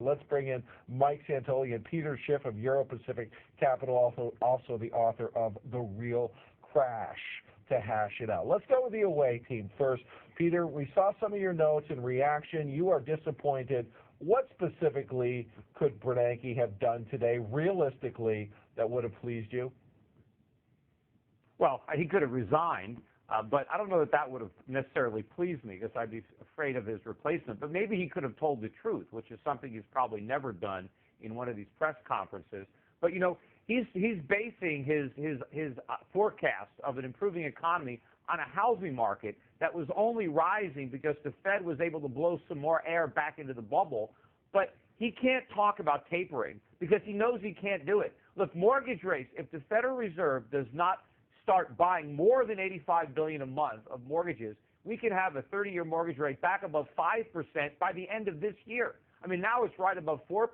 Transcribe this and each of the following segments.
Let's bring in Mike Santoli and Peter Schiff of Euro Pacific Capital, also the author of The Real Crash, to hash it out. Let's go with the away team first. Peter, we saw some of your notes in reaction. You are disappointed. What specifically could Bernanke have done today, realistically, that would have pleased you? Well, he could have resigned, but I don't know that that would have necessarily pleased me because I'd be afraid of his replacement. But maybe he could have told the truth, which is something he's probably never done in one of these press conferences. But, you know, he's basing his forecast of an improving economy on a housing market that was only rising because the Fed was able to blow some more air back into the bubble. But he can't talk about tapering because he knows he can't do it. Look, mortgage rates, if the Federal Reserve does not start buying more than $85 billion a month of mortgages, we can have a 30-year mortgage rate back above 5% by the end of this year. I mean, now it's right above 4%.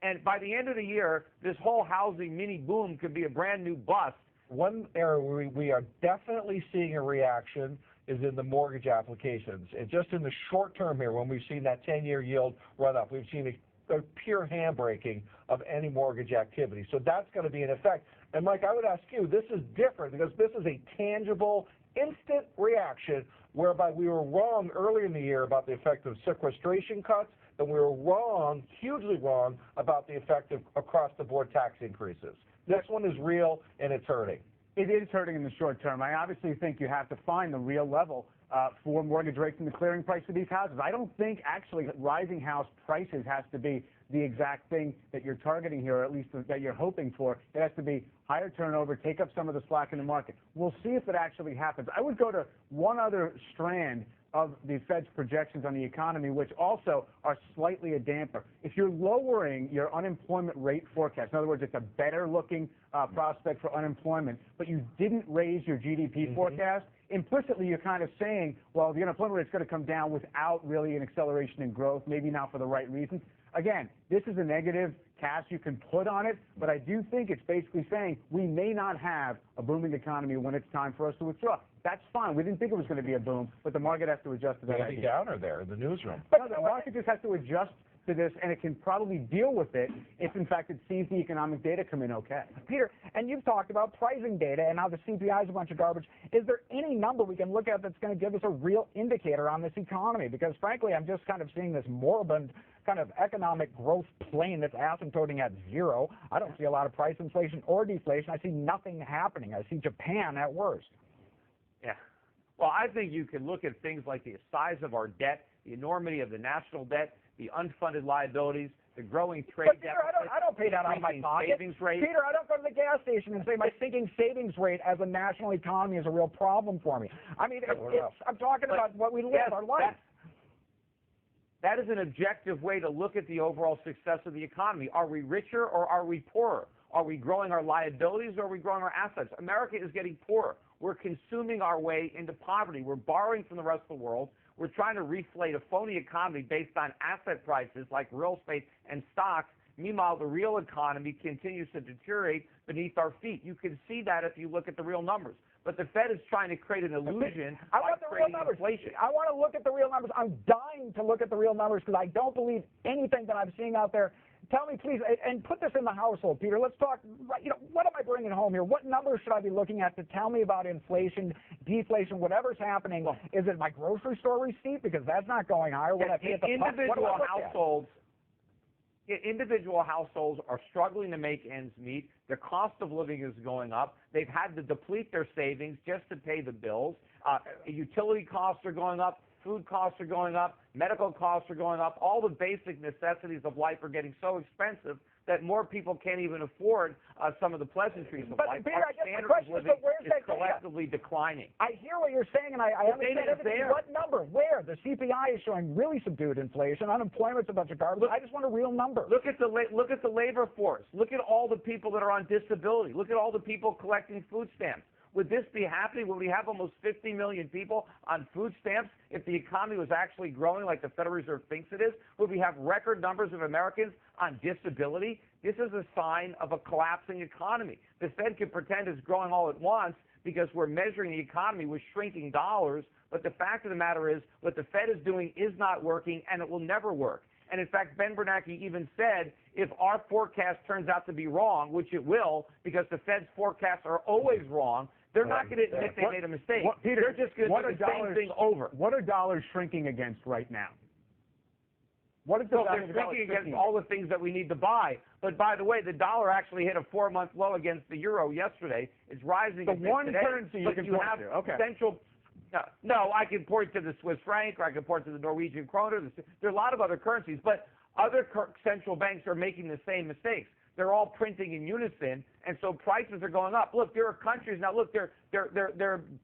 And by the end of the year, this whole housing mini boom could be a brand new bust. One area where we are definitely seeing a reaction is in the mortgage applications. And just in the short term here, when we've seen that 10-year yield run up, we've seen a pure handbraking of any mortgage activity. So that's going to be an effect. And Mike, I would ask you, this is different because this is a tangible, instant reaction whereby we were wrong earlier in the year about the effect of sequestration cuts, and we were wrong, hugely wrong, about the effect of across-the-board tax increases. This one is real, and it's hurting. It is hurting in the short term. I obviously think you have to find the real level for mortgage rates and the clearing price of these houses. I don't think actually rising house prices has to be the exact thing that you're targeting here, or at least that you're hoping for. It has to be higher turnover, take up some of the slack in the market. We'll see if it actually happens. I would go to one other strand of the Fed's projections on the economy, which also are slightly a damper. If you're lowering your unemployment rate forecast, in other words, it's a better looking prospect for unemployment, but you didn't raise your GDP forecast, implicitly you're kind of saying, well, the unemployment rate's going to come down without really an acceleration in growth, maybe not for the right reasons. Again, this is a negative cast you can put on it, but I do think it's basically saying we may not have a booming economy when it's time for us to withdraw. That's fine. We didn't think it was going to be a boom, but the market has to adjust to that. Maybe downer there in the newsroom. But no, the market just has to adjust to this, and it can probably deal with it if, in fact, it sees the economic data come in okay. Peter, and you've talked about pricing data and how the CPI is a bunch of garbage. Is there any number we can look at that's going to give us a real indicator on this economy? Because, frankly, I'm just kind of seeing this moribund kind of economic growth plane that's asymptoting at zero. I don't see a lot of price inflation or deflation. I see nothing happening. I see Japan at worst. Yeah. Well, I think you can look at things like the size of our debt, the enormity of the national debt, the unfunded liabilities, the growing trade Peter, deficit. I don't pay that out of my pocket. Savings rate. Peter, I don't go to the gas station and say my sinking savings rate as a national economy is a real problem for me. I mean, I'm talking about what we live our life. That is an objective way to look at the overall success of the economy. Are we richer or are we poorer? Are we growing our liabilities or are we growing our assets? America is getting poorer. We're consuming our way into poverty. We're borrowing from the rest of the world. We're trying to reflate a phony economy based on asset prices like real estate and stocks. Meanwhile, the real economy continues to deteriorate beneath our feet. You can see that if you look at the real numbers. But the Fed is trying to create an illusion I want the real numbers. Inflation. I want to look at the real numbers. I'm dying to look at the real numbers because I don't believe anything that I'm seeing out there. Tell me, please, and put this in the household, Peter. Let's talk, what am I bringing home here? What numbers should I be looking at to tell me about inflation, deflation, whatever's happening? Is it my grocery store receipt? Because that's not going higher. What I pay at the pump? Individual households are struggling to make ends meet. Their cost of living is going up. They've had to deplete their savings just to pay the bills. Utility costs are going up. Food costs are going up. Medical costs are going up. All the basic necessities of life are getting so expensive that more people can't even afford some of the pleasantries of life. Peter, Our standard of living is collectively declining. I hear what you're saying, and I understand everything. What number? Where? The CPI is showing really subdued inflation. Unemployment's a bunch of garbage. I just want a real number. Look at the labor force. Look at all the people that are on disability. Look at all the people collecting food stamps. Would this be happening? Would we have almost 50 million people on food stamps if the economy was actually growing like the Federal Reserve thinks it is? Would we have record numbers of Americans on disability? This is a sign of a collapsing economy. The Fed can pretend it's growing all at once because we're measuring the economy with shrinking dollars, but the fact of the matter is what the Fed is doing is not working and it will never work. And in fact, Ben Bernanke even said, if our forecast turns out to be wrong, which it will, because the Fed's forecasts are always wrong, they're not going to admit they made a mistake. Peter, they're just going to do the same thing over. What are dollars shrinking against right now? What is the value they're of the dollar shrinking against all the things that we need to buy. But by the way, the dollar actually hit a 4-month low against the euro yesterday. It's rising the a bit one today, currency you can you point have to. Okay. Central. No, I can point to the Swiss franc, or I can point to the Norwegian kroner. There are a lot of other currencies, but other central banks are making the same mistakes. They're all printing in unison, and so prices are going up. Look, there are countries now. Look, they're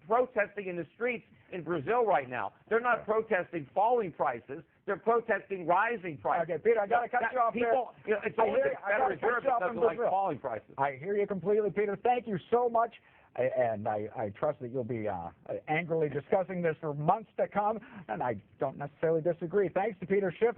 protesting in the streets in Brazil right now. They're not protesting falling prices. They're protesting rising prices. Okay, Peter, I got to cut you off people, there. It's only the Federal Reserve that doesn't like Brazil. falling prices. I hear you completely, Peter. Thank you so much. And I trust that you'll be angrily discussing this for months to come, and I don't necessarily disagree. Thanks to Peter Schiff.